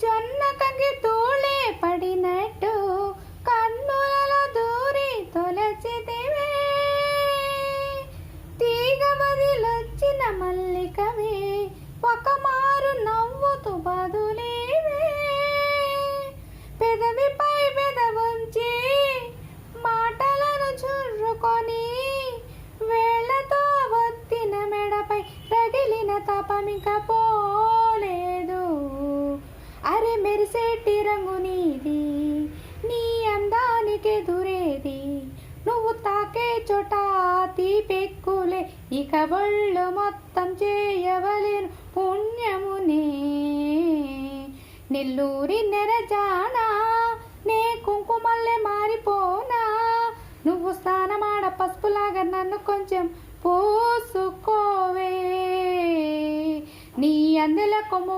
జొన్న కంకి తూళే పడినట్టు కన్నులలో దూరి తొలచితివే. తీగ వదిలొచ్చిన మల్లికవే ఒక మారు నవ్వుతూ బదులేవే. పెదవిపై పెదవుంచి మాటలను చుర్రుకొని వేళ్లతో వత్తిన మెడపై రగిలిన తపమిక పోలేదు. అరే మెరిసేటి రంగు నీది, నీ అందానికి ఎదురేది. నువ్వు తాకే చోట తీపెక్కులే, ఇక ఒళ్ళు మొత్తం చేయవలెను పుణ్యమునే. నెల్లూరి నెరజానా నే కుంకుమల్లే మారిపోనా. నువ్వు స్నానమాడ పసుపులాగా నన్ను కొంచెం పోసుకోవే. నీ అందెల కొమ్ము